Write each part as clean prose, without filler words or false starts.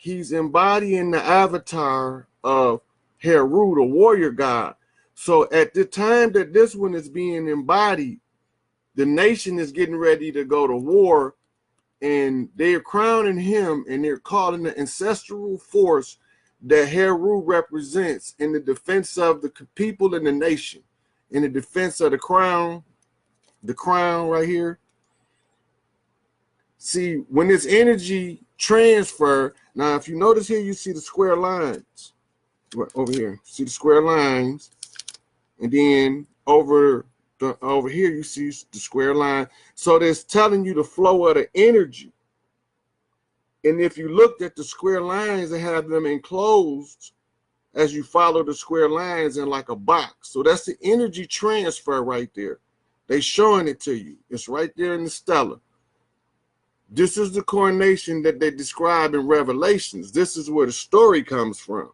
he's embodying the avatar of Heru, the warrior god. So at the time that this one is being embodied, the nation is getting ready to go to war, and they're crowning him, and they're calling the ancestral force that Heru represents in the defense of the people and the nation, in the defense of the crown right here. See, when this energy transfer, now if you notice here, you see the square lines over here. See the square lines, and then over here you see the square line. So that's telling you the flow of the energy. And if you looked at the square lines, they have them enclosed as you follow the square lines in like a box. So that's the energy transfer right there. They showing it to you. It's right there in the stellar. This is the coronation that they describe in Revelations. This is where the story comes from.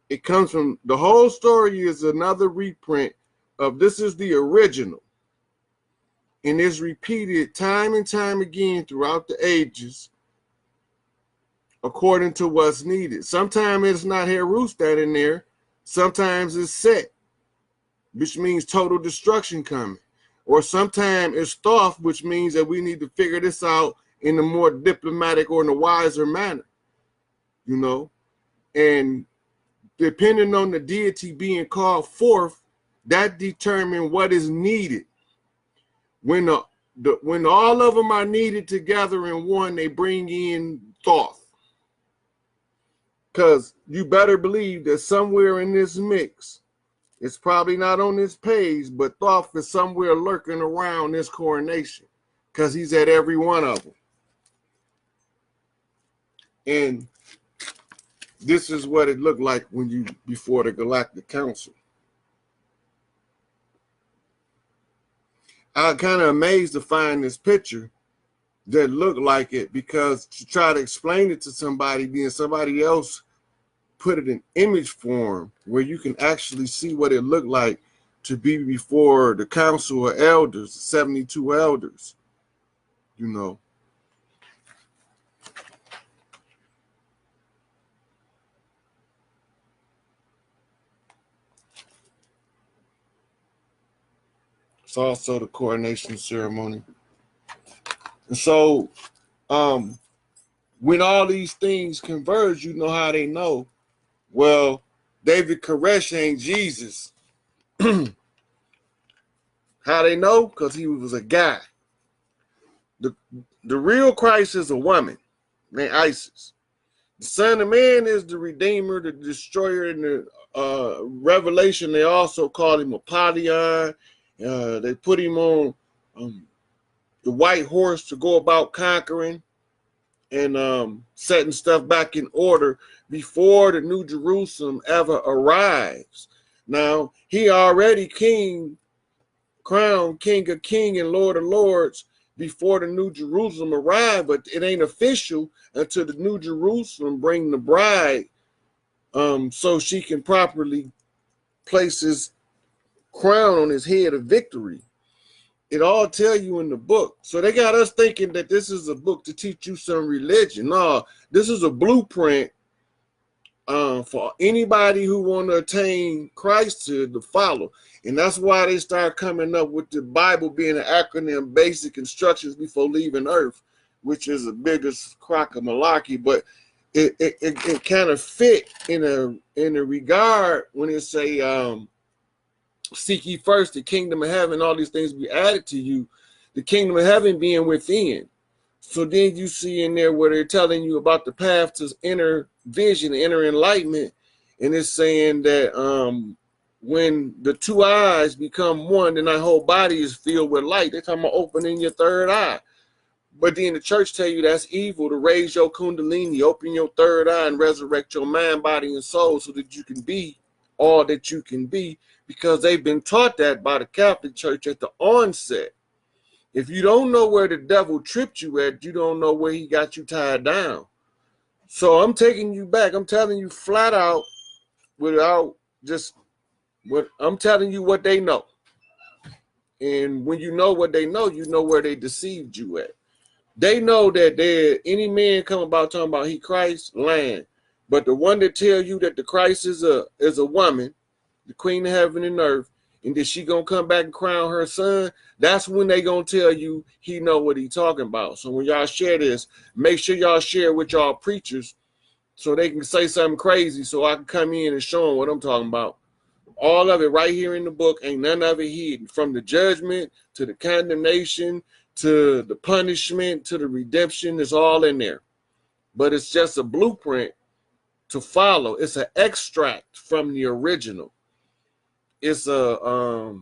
It comes from, the whole story is another reprint of, this is the original. And it's repeated time and time again throughout the ages according to what's needed. Sometimes it's not Heru standing there. Sometimes it's Set, which means total destruction coming. Or sometimes it's Thoth, which means that we need to figure this out in a more diplomatic or in a wiser manner, you know. And depending on the deity being called forth, that determines what is needed. When all of them are needed together in one, they bring in Thoth. Because you better believe that somewhere in this mix, it's probably not on this page, but Thoth is somewhere lurking around this coronation, because he's at every one of them. And this is what it looked like when you, before the Galactic Council. I'm kind of amazed to find this picture that looked like it, because to try to explain it to somebody, then somebody else put it in image form where you can actually see what it looked like to be before the council of elders, 72 elders, you know. It's also the coronation ceremony. And so when all these things converge, you know how they know. Well, David Koresh ain't Jesus. How they know? Because he was a guy. The real Christ is a woman named Isis. The Son of Man is the Redeemer, the Destroyer. In the Revelation, they also call him Apollyon. They put him on the white horse to go about conquering and setting stuff back in order before the New Jerusalem ever arrives. Now, he already crowned King of Kings and Lord of Lords before the New Jerusalem arrived, but it ain't official until the New Jerusalem bring the bride so she can properly place his crown on his head of victory. It all tell you in the book. So they got us thinking that this is a book to teach you some religion. No, this is a blueprint for anybody who want to attain Christ to follow. And that's why they start coming up with the Bible being an acronym, basic instructions before leaving earth, which is the biggest crock of malarkey. But it kind of fit in a regard when it say seek ye first the kingdom of heaven, all these things be added to you, the kingdom of heaven being within. So then you see in there where they're telling you about the path to inner vision, inner enlightenment, and it's saying that when the two eyes become one, then that whole body is filled with light. They're talking about opening your third eye. But then the church tell you that's evil, to raise your kundalini, open your third eye and resurrect your mind, body, and soul so that you can be all that you can be, because they've been taught that by the Catholic Church at the onset. If you don't know where the devil tripped you at, you don't know where he got you tied down. So I'm taking you back. I'm telling you flat out, without just what I'm telling you, what they know. And when you know what they know, you know where they deceived you at. They know that there any man come about talking about he Christ, lying. But the one that tell you that the Christ is a woman, the queen of heaven and earth, and that she gonna come back and crown her son, that's when they gonna tell you he know what he talking about. So when y'all share this, make sure y'all share with y'all preachers so they can say something crazy so I can come in and show them what I'm talking about. All of it right here in the book, ain't none of it hidden. From the judgment to the condemnation to the punishment to the redemption, it's all in there. But it's just a blueprint to follow. It's an extract from the original. It's a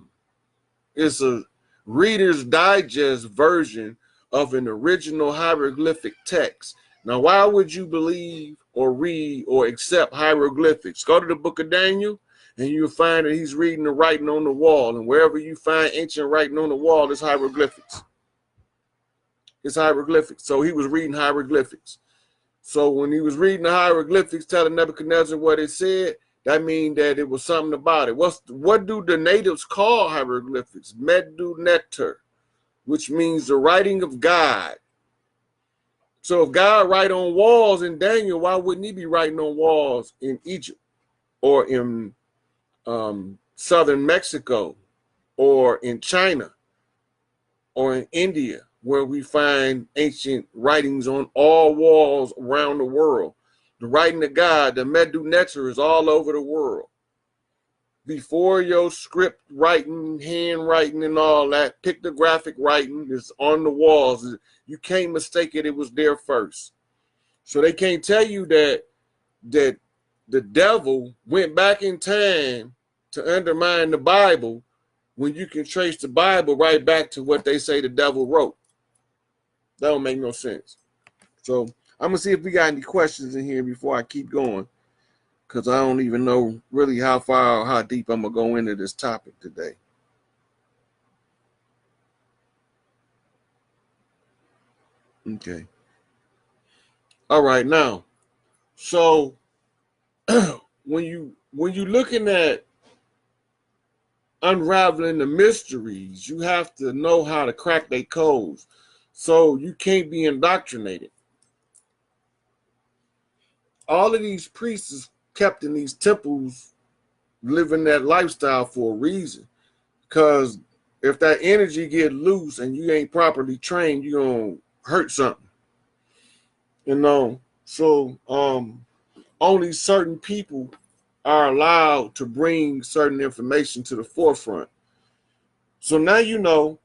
Reader's Digest version of an original hieroglyphic text. Now, why would you believe or read or accept hieroglyphics? Go to the book of Daniel, and you'll find that he's reading the writing on the wall. And wherever you find ancient writing on the wall, it's hieroglyphics. It's hieroglyphics. So he was reading hieroglyphics. So when he was reading the hieroglyphics, telling Nebuchadnezzar what it said, that means that it was something about it. What do the natives call hieroglyphics? Medu Neter, which means the writing of God. So if God write on walls in Daniel, why wouldn't he be writing on walls in Egypt or in southern Mexico or in China or in India, where we find ancient writings on all walls around the world? The writing of God, the Medu Neter, is all over the world. Before your script writing, handwriting, and all that, pictographic writing is on the walls. You can't mistake it. It was there first. So they can't tell you that the devil went back in time to undermine the Bible when you can trace the Bible right back to what they say the devil wrote. That don't make no sense. So I'm going to see if we got any questions in here before I keep going, because I don't even know really how far or how deep I'm going to go into this topic today. Okay. All right, now, so when you looking at unraveling the mysteries, you have to know how to crack their codes. So you can't be indoctrinated. All of these priests is kept in these temples living that lifestyle for a reason. Because if that energy get loose and you ain't properly trained, you're going to hurt something. You know, so only certain people are allowed to bring certain information to the forefront. So now you know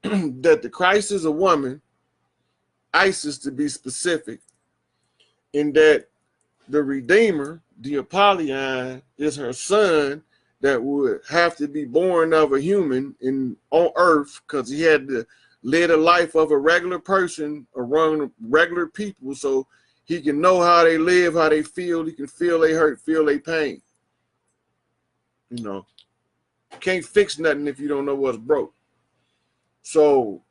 that the Christ is a woman, Isis to be specific, and that the Redeemer, the Apollyon, is her son that would have to be born of a human on earth, because he had to live a life of a regular person around regular people, so he can know how they live, how they feel. He can feel they hurt, feel they pain. You know, you can't fix nothing if you don't know what's broke. So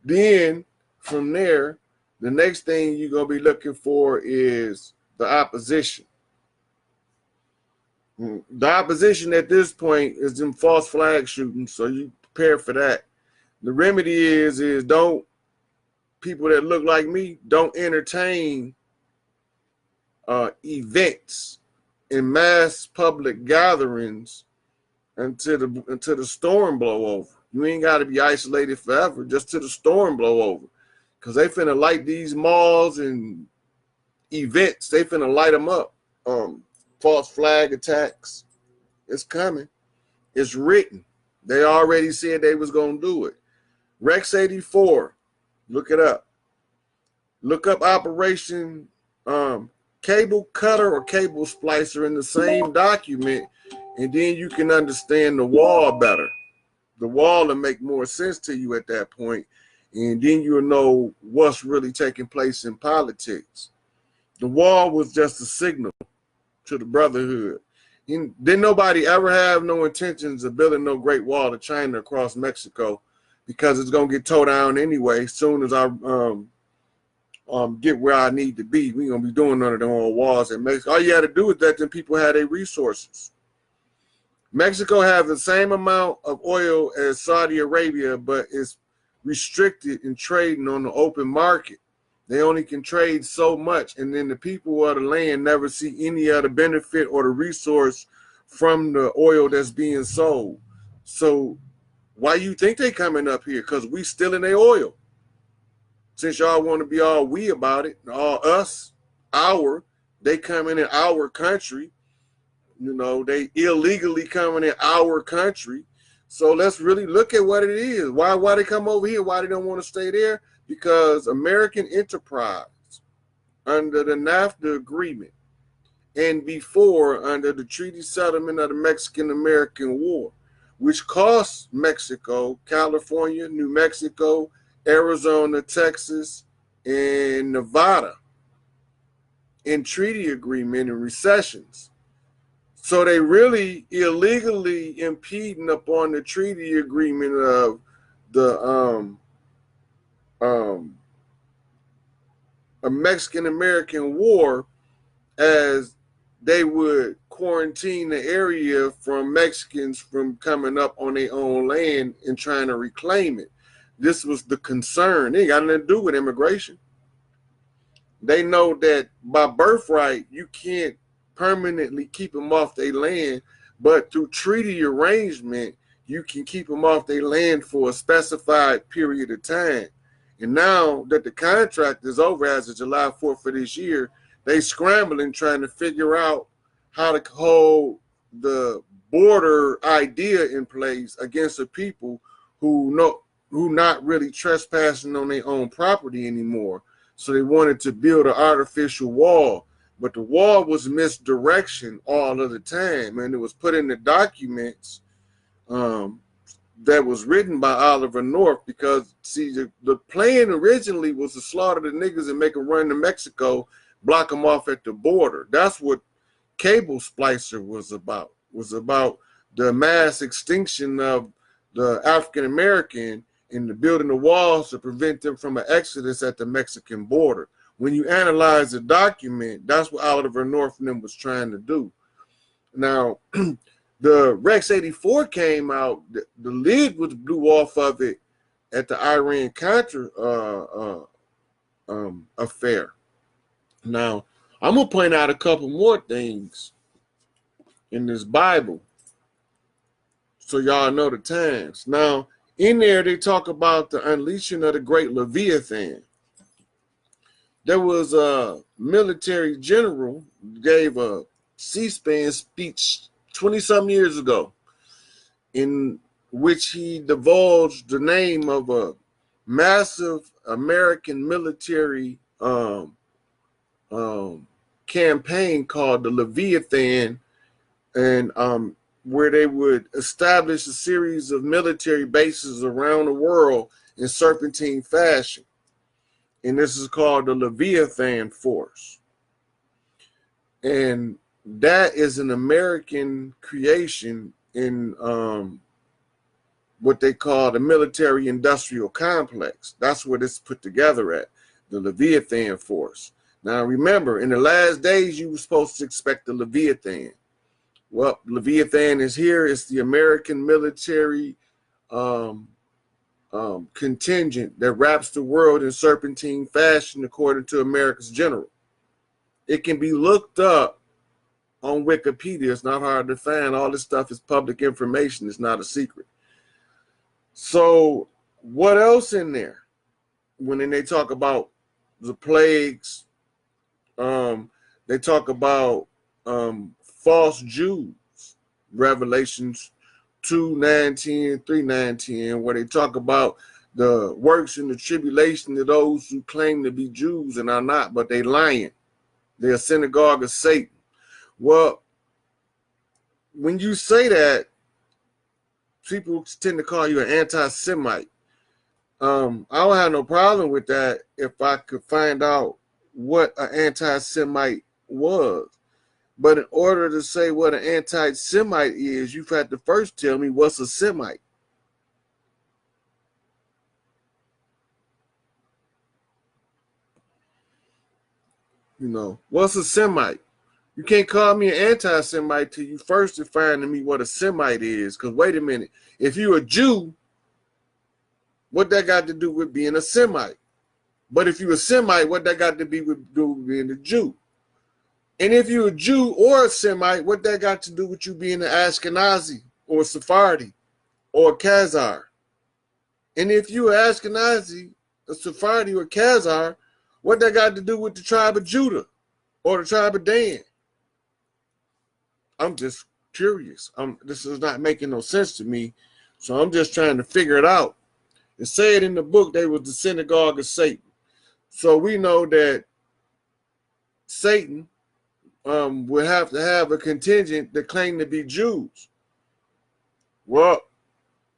then from there, the next thing you're going to be looking for is the opposition. The opposition at this point is them false flag shooting, so you prepare for that. The remedy is don't, people that look like me, don't entertain events in mass public gatherings until the storm blow over. You ain't got to be isolated forever, just till the storm blow over. Because they finna light these malls and events. They finna light them up. False flag attacks. It's coming. It's written. They already said they was going to do it. Rex 84. Look it up. Look up Operation Cable Cutter or Cable Splicer in the same document, and then you can understand the wall better. The wall will make more sense to you at that point, and then you'll know what's really taking place in politics. The wall was just a signal to the brotherhood. Didn't nobody ever have no intentions of building no Great Wall of China across Mexico, because it's going to get towed down anyway as soon as I get where I need to be. We're going to be doing none of them old walls in Mexico. All you got to do is let them people have their resources. Mexico has the same amount of oil as Saudi Arabia, but it's restricted in trading on the open market. They only can trade so much, and then the people of the land never see any other benefit or the resource from the oil that's being sold. So why you think they coming up here? Because we stealing their oil. Since y'all want to be all we about it, all us, they coming in our country. You know, they illegally coming in our country. So let's really look at what it is. Why they come over here? Why they don't want to stay there? Because American enterprise under the NAFTA agreement and before under the treaty settlement of the Mexican-American War, which cost Mexico, California, New Mexico, Arizona, Texas, and Nevada in treaty agreement and recessions. So they really illegally impeding upon the treaty agreement of the a Mexican-American War, as they would quarantine the area from Mexicans from coming up on their own land and trying to reclaim it. This was the concern. It ain't got nothing to do with immigration. They know that by birthright, you can't permanently keep them off their land, but through treaty arrangement, you can keep them off their land for a specified period of time. And now that the contract is over as of July 4th of this year, they scrambling trying to figure out how to hold the border idea in place against the people who not really trespassing on their own property anymore. So they wanted to build an artificial wall, but the wall was misdirection all of the time, and it was put in the documents that was written by Oliver North, because see, the plan originally was to slaughter the niggas and make them run to Mexico, block them off at the border. That's what Cable Splicer was about the mass extinction of the African American and the building the walls to prevent them from an exodus at the Mexican border. When you analyze the document, that's what Oliver North and them was trying to do. Now, the Rex 84 came out, the lid was blew off of it at the Iran-Contra affair. Now, I'm going to point out a couple more things in this Bible so y'all know the times. Now, in there, they talk about the unleashing of the great Leviathan. There was a military general gave a C-SPAN speech 20-some years ago in which he divulged the name of a massive American military campaign called the Leviathan, and where they would establish a series of military bases around the world in serpentine fashion. And this is called the Leviathan Force. And that is an American creation in what they call the military industrial complex. That's what it's put together at, the Leviathan Force. Now remember, in the last days, you were supposed to expect the Leviathan. Well, Leviathan is here. It's the American military contingent that wraps the world in serpentine fashion, according to America's general. It can be looked up on Wikipedia. It's not hard to find. All this stuff is public information. It's not a secret. So what else in there? When they talk about the plagues, they talk about false Jews, Revelations 2:19, 3:19, where they talk about the works and the tribulation of those who claim to be Jews and are not, but they lying. They're a synagogue of Satan. Well, when you say that, people tend to call you an anti-Semite. I don't have no problem with that if I could find out what an anti-Semite was. But in order to say what an anti-Semite is, you've had to first tell me what's a Semite. You know, what's a Semite? You can't call me an anti-Semite till you first define to me what a Semite is. Because wait a minute, if you're a Jew, What that got to do with being a Semite? But if you're a Semite, what that got to do with being a Jew? And if you're a Jew or a Semite, what that got to do with you being an Ashkenazi or a Sephardi or a Khazar? And if you're an Ashkenazi, a Sephardi, or a Khazar, what that got to do with the tribe of Judah or the tribe of Dan? I'm just curious. This is not making no sense to me, so I'm just trying to figure it out. It said in the book they was the synagogue of Satan. So we know that Satan would have to have a contingent that claimed to be Jews. Well,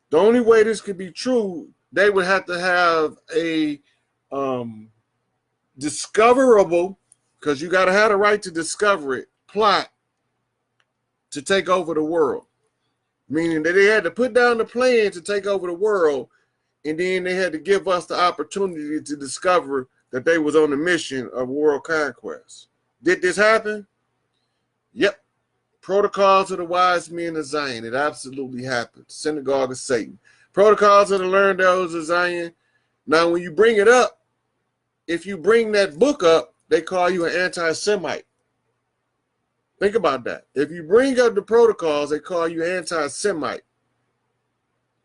the only way this could be true, they would have to have a discoverable, because you got to have the right to discover it, plot to take over the world. Meaning that they had to put down the plan to take over the world, and then they had to give us the opportunity to discover that they was on a mission of world conquest. Did this happen? Yep. Protocols of the wise men of Zion. It absolutely happened. Synagogue of Satan. Protocols of the learned elders of Zion. Now, when you bring it up, if you bring that book up, they call you an anti-Semite. Think about that. If you bring up the protocols, they call you anti-Semite.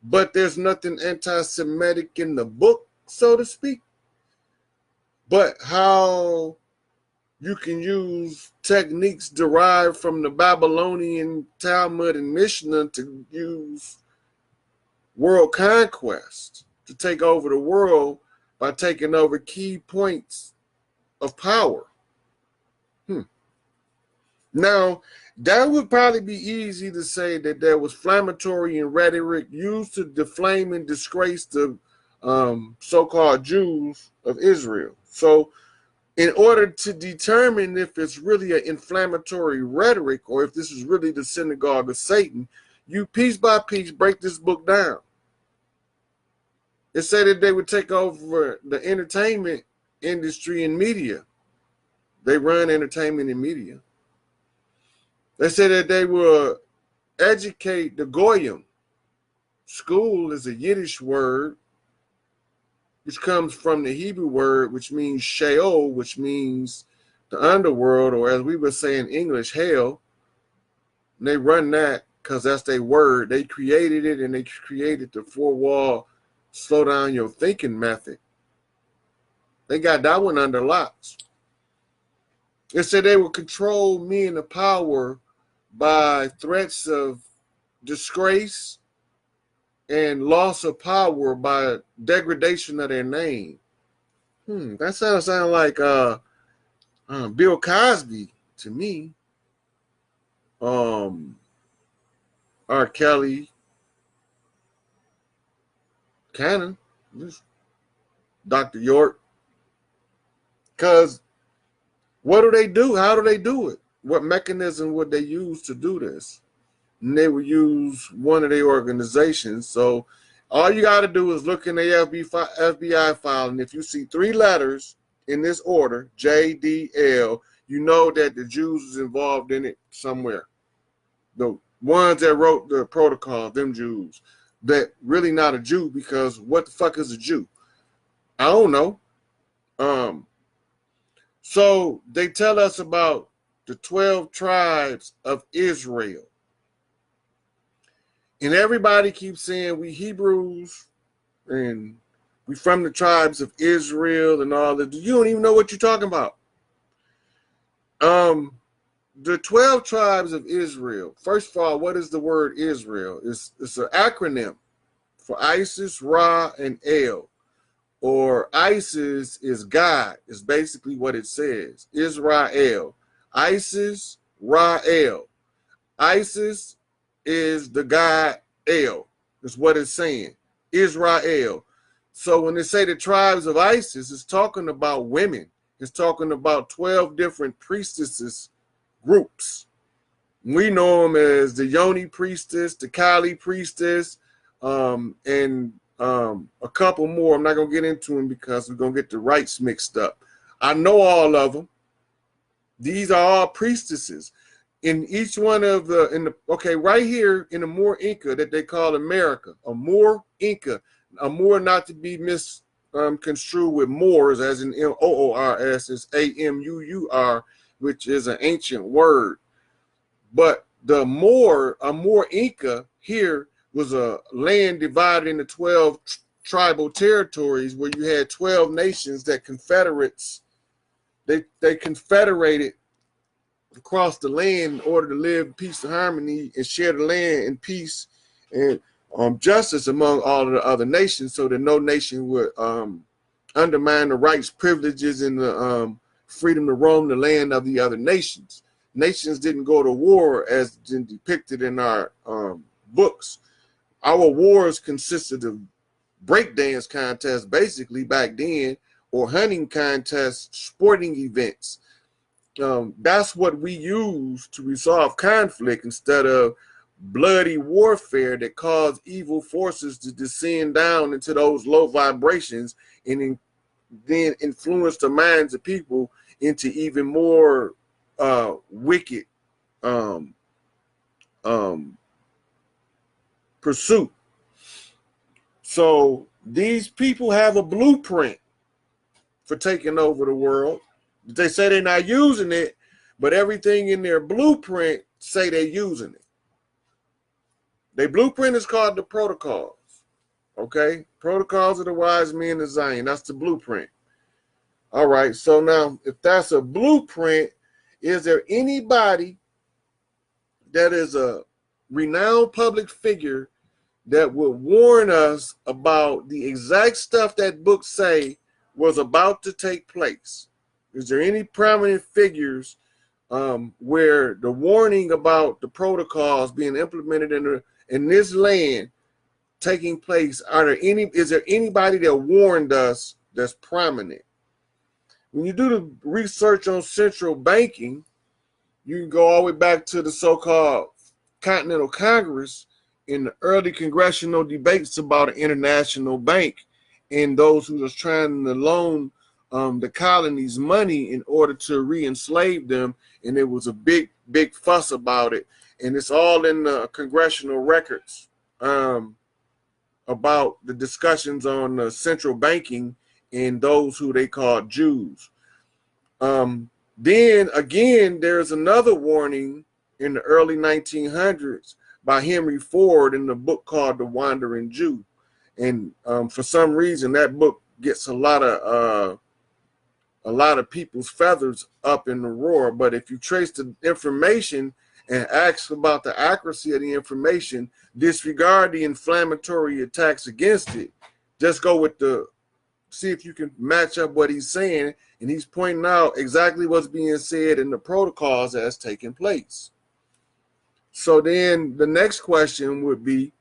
But there's nothing anti-Semitic in the book, so to speak. But how you can use techniques derived from the Babylonian Talmud and Mishnah to use world conquest, to take over the world by taking over key points of power. Now, that would probably be easy to say that there was inflammatory and rhetoric used to defame and disgrace the so-called Jews of Israel. So in order to determine if it's really an inflammatory rhetoric or if this is really the synagogue of Satan, you piece by piece break this book down. It said that they would take over the entertainment industry and media. They run entertainment and media. They said that they will educate the Goyim. School is a Yiddish word, which comes from the Hebrew word, which means Sheol, which means the underworld, or as we would say in English, hell. And they run that because that's their word. They created it, and they created the four-wall, slow down your thinking method. They got that one under locks. It said they will control men of power by threats of disgrace and loss of power by degradation of their name. That sounds like Bill Cosby to me. R. Kelly, Cannon, Dr. York. Because what do they do? How do they do it? What mechanism would they use to do this? And they would use one of their organizations. So all you got to do is look in the FBI file, and if you see 3 letters in this order, JDL, you know that the Jews is involved in it somewhere. The ones that wrote the protocol, them Jews, that really not a Jew, because what the fuck is a Jew? I don't know. So they tell us about the 12 tribes of Israel. And everybody keeps saying we Hebrews and we from the tribes of Israel and all that. You don't even know what you're talking about. The 12 tribes of Israel. First of all, what is the word Israel? It's an acronym for Isis, Ra, and El. Or Isis is God, is basically what it says. Israel. Isis, Ra-El. Isis is the God El, is what it's saying. Israel. So when they say the tribes of Isis, it's talking about women. It's talking about 12 different priestesses groups. We know them as the Yoni priestess, the Kali priestess, and a couple more. I'm not going to get into them because we're going to get the rights mixed up. I know all of them. These are all priestesses. In each one of the, okay, right here in the Moor Inca that they call America, a Moor Inca, Amor not to be misconstrued with Moors, as in Moors, is Amuur, which is an ancient word. But the Amur Inca here was a land divided into 12 tribal territories where you had 12 nations that they confederated across the land in order to live in peace and harmony and share the land in peace and justice among all of the other nations, so that no nation would undermine the rights, privileges, and the freedom to roam the land of the other nations. Nations didn't go to war as depicted in our books. Our wars consisted of breakdance contests, basically, back then, or hunting contests, sporting events. That's what we use to resolve conflict, instead of bloody warfare that caused evil forces to descend down into those low vibrations and then influence the minds of people into even more wicked pursuit. So these people have a blueprint for taking over the world. They say they're not using it, but everything in their blueprint say they're using it. Their blueprint is called the protocols. Okay? Protocols of the wise men of Zion. That's the blueprint. All right. So now, if that's a blueprint, is there anybody that is a renowned public figure that would warn us about the exact stuff that books say was about to take place? Is there any prominent figures where the warning about the protocols being implemented in this land taking place? Is there anybody that warned us that's prominent? When you do the research on central banking, you can go all the way back to the so-called Continental Congress in the early congressional debates about an international bank and those who was trying to loan the colonies money in order to re-enslave them. And it was a big fuss about it. And it's all in the congressional records about the discussions on central banking and those who they call Jews. Then again, there's another warning in the early 1900s by Henry Ford in the book called The Wandering Jew. And for some reason, that book gets a lot of people's feathers up in the roar. But if you trace the information and ask about the accuracy of the information, disregard the inflammatory attacks against it, just go with see if you can match up what he's saying. And he's pointing out exactly what's being said in the protocols that's taking place. So then the next question would be,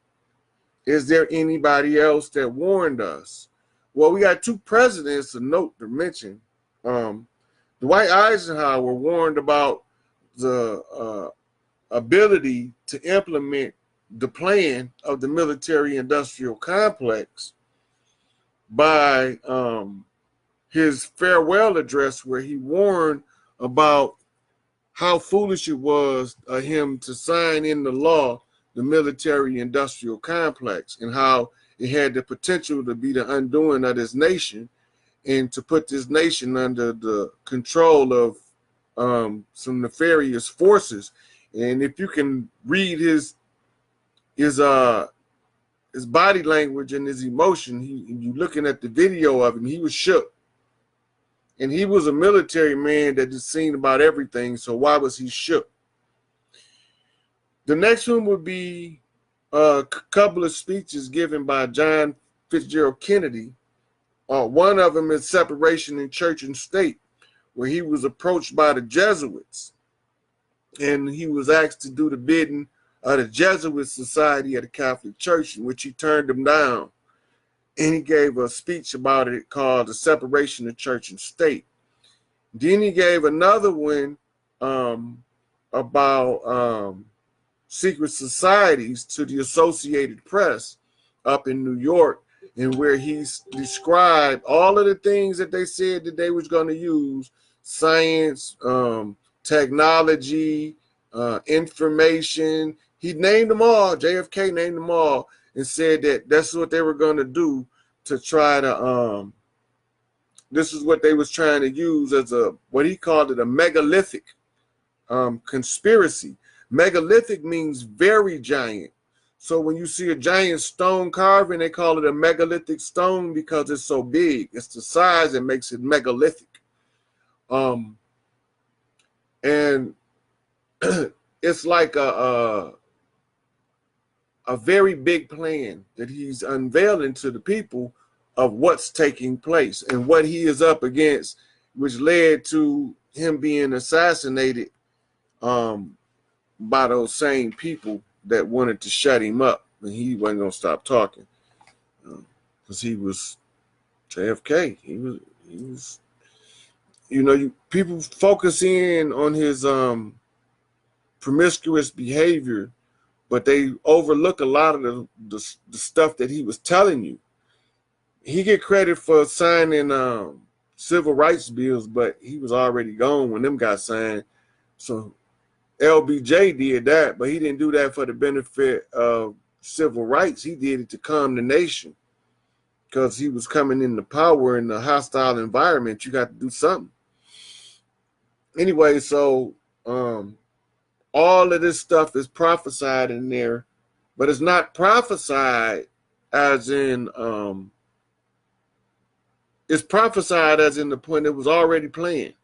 is there anybody else that warned us? Well, we got two presidents of note to mention. Dwight Eisenhower warned about the ability to implement the plan of the military-industrial complex by his farewell address, where he warned about how foolish it was of him to sign in the law the military-industrial complex, and how it had the potential to be the undoing of this nation and to put this nation under the control of some nefarious forces. And if you can read his body language and his emotion, you looking at the video of him, he was shook. And he was a military man that had seen about everything, so why was he shook? The next one would be a couple of speeches given by John Fitzgerald Kennedy. One of them is Separation in Church and State, where he was approached by the Jesuits, and he was asked to do the bidding of the Jesuit Society of the Catholic Church, in which he turned them down. And he gave a speech about it called The Separation of Church and State. Then he gave another one about secret societies to the Associated Press up in New York, and where he described all of the things that they said that they was going to use: science, technology, information. He named them all. JFK named them all. and said that that's what they were going to do to try to this is what they was trying to use as a, what he called it, a megalithic conspiracy. Megalithic means very giant. So when you see a giant stone carving, they call it a megalithic stone because it's so big. It's the size that makes it megalithic. And it's like a very big plan that he's unveiling to the people of what's taking place and what he is up against, which led to him being assassinated by those same people that wanted to shut him up, and he wasn't going to stop talking because he was JFK. He was, you know, people focus in on his promiscuous behavior, but they overlook a lot of the stuff that he was telling you. He get credit for signing civil rights bills, but he was already gone when them got signed. So LBJ did that, but he didn't do that for the benefit of civil rights. He did it to calm the nation because he was coming into power in a hostile environment. You got to do something. Anyway, so all of this stuff is prophesied in there, but it's not prophesied as in it's prophesied as in the point it was already planned.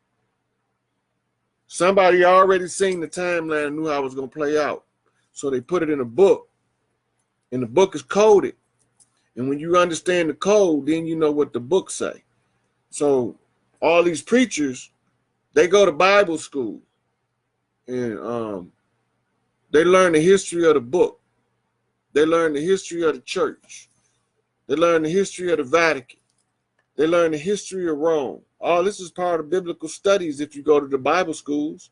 Somebody already seen the timeline and knew how it was going to play out. So they put it in a book, and the book is coded. And when you understand the code, then you know what the book say. So all these preachers, they go to Bible school, and they learn the history of the book. They learn the history of the church. They learn the history of the Vatican. They learn the history of Rome. All this is part of biblical studies if you go to the Bible schools.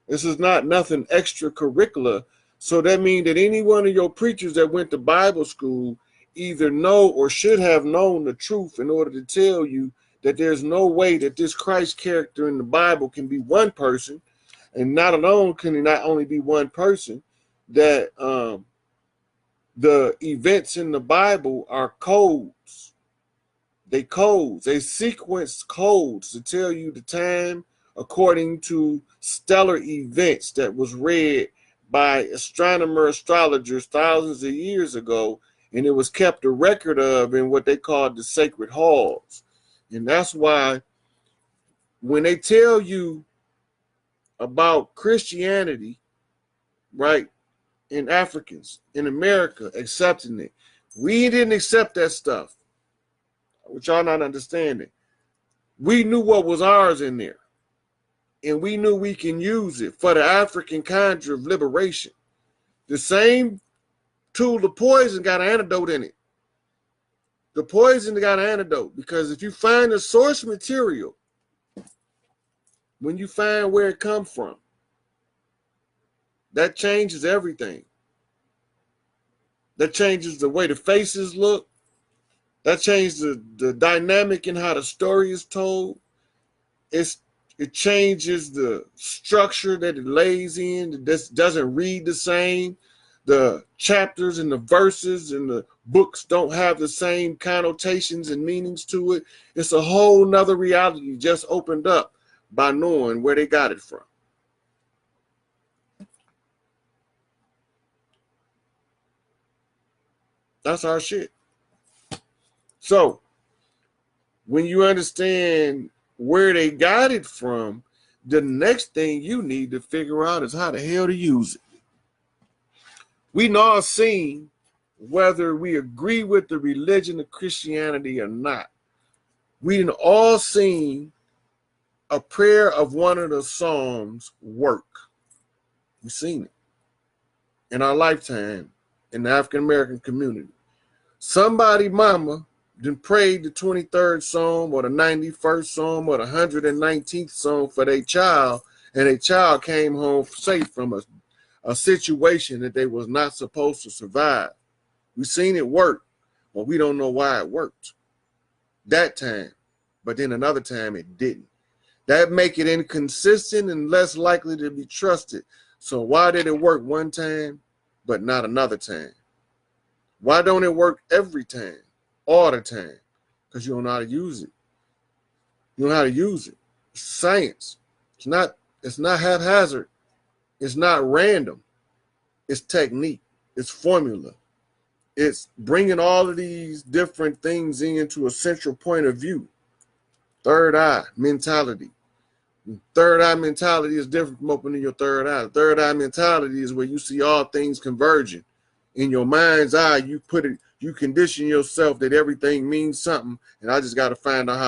This is not nothing extracurricular. So that means that any one of your preachers that went to Bible school either know or should have known the truth in order to tell you that there's no way that this Christ character in the Bible can be one person, and not alone can he not only be one person, that the events in the Bible are codes. They codes, they sequence codes to tell you the time according to stellar events that was read by astrologers thousands of years ago, and it was kept a record of in what they called the sacred halls. And that's why when they tell you about Christianity, right, in Africans, in America, accepting it, we didn't accept that stuff, which y'all not understanding. We knew what was ours in there, and we knew we can use it for the African conjure of liberation. The same tool, the poison, got an antidote in it. The poison got an antidote, because if you find the source material, when you find where it comes from, that changes everything. That changes the way the faces look. That changes the dynamic in how the story is told. It changes the structure that it lays in. This doesn't read the same. The chapters and the verses and the books don't have the same connotations and meanings to it. It's a whole nother reality just opened up by knowing where they got it from. That's our shit. So when you understand where they got it from, the next thing you need to figure out is how the hell to use it. We all seen, whether we agree with the religion of Christianity or not, we all seen a prayer of one of the Psalms work. We've seen it in our lifetime in the African American community. Somebody mama then prayed the 23rd Psalm or the 91st Psalm or the 119th Psalm for their child, and their child came home safe from a situation that they was not supposed to survive. We've seen it work, but we don't know why it worked that time, but then another time it didn't. That make it inconsistent and less likely to be trusted. So why did it work one time but not another time? Why don't it work every time, all the time? Because you don't know how to use it. You don't know how to use it. It's science. It's not haphazard. It's not random. It's technique. It's formula. It's bringing all of these different things into a central point of view. Third eye mentality. Third eye mentality is different from opening your third eye. Third eye mentality is where you see all things converging. In your mind's eye, you condition yourself that everything means something, and I just got to find out how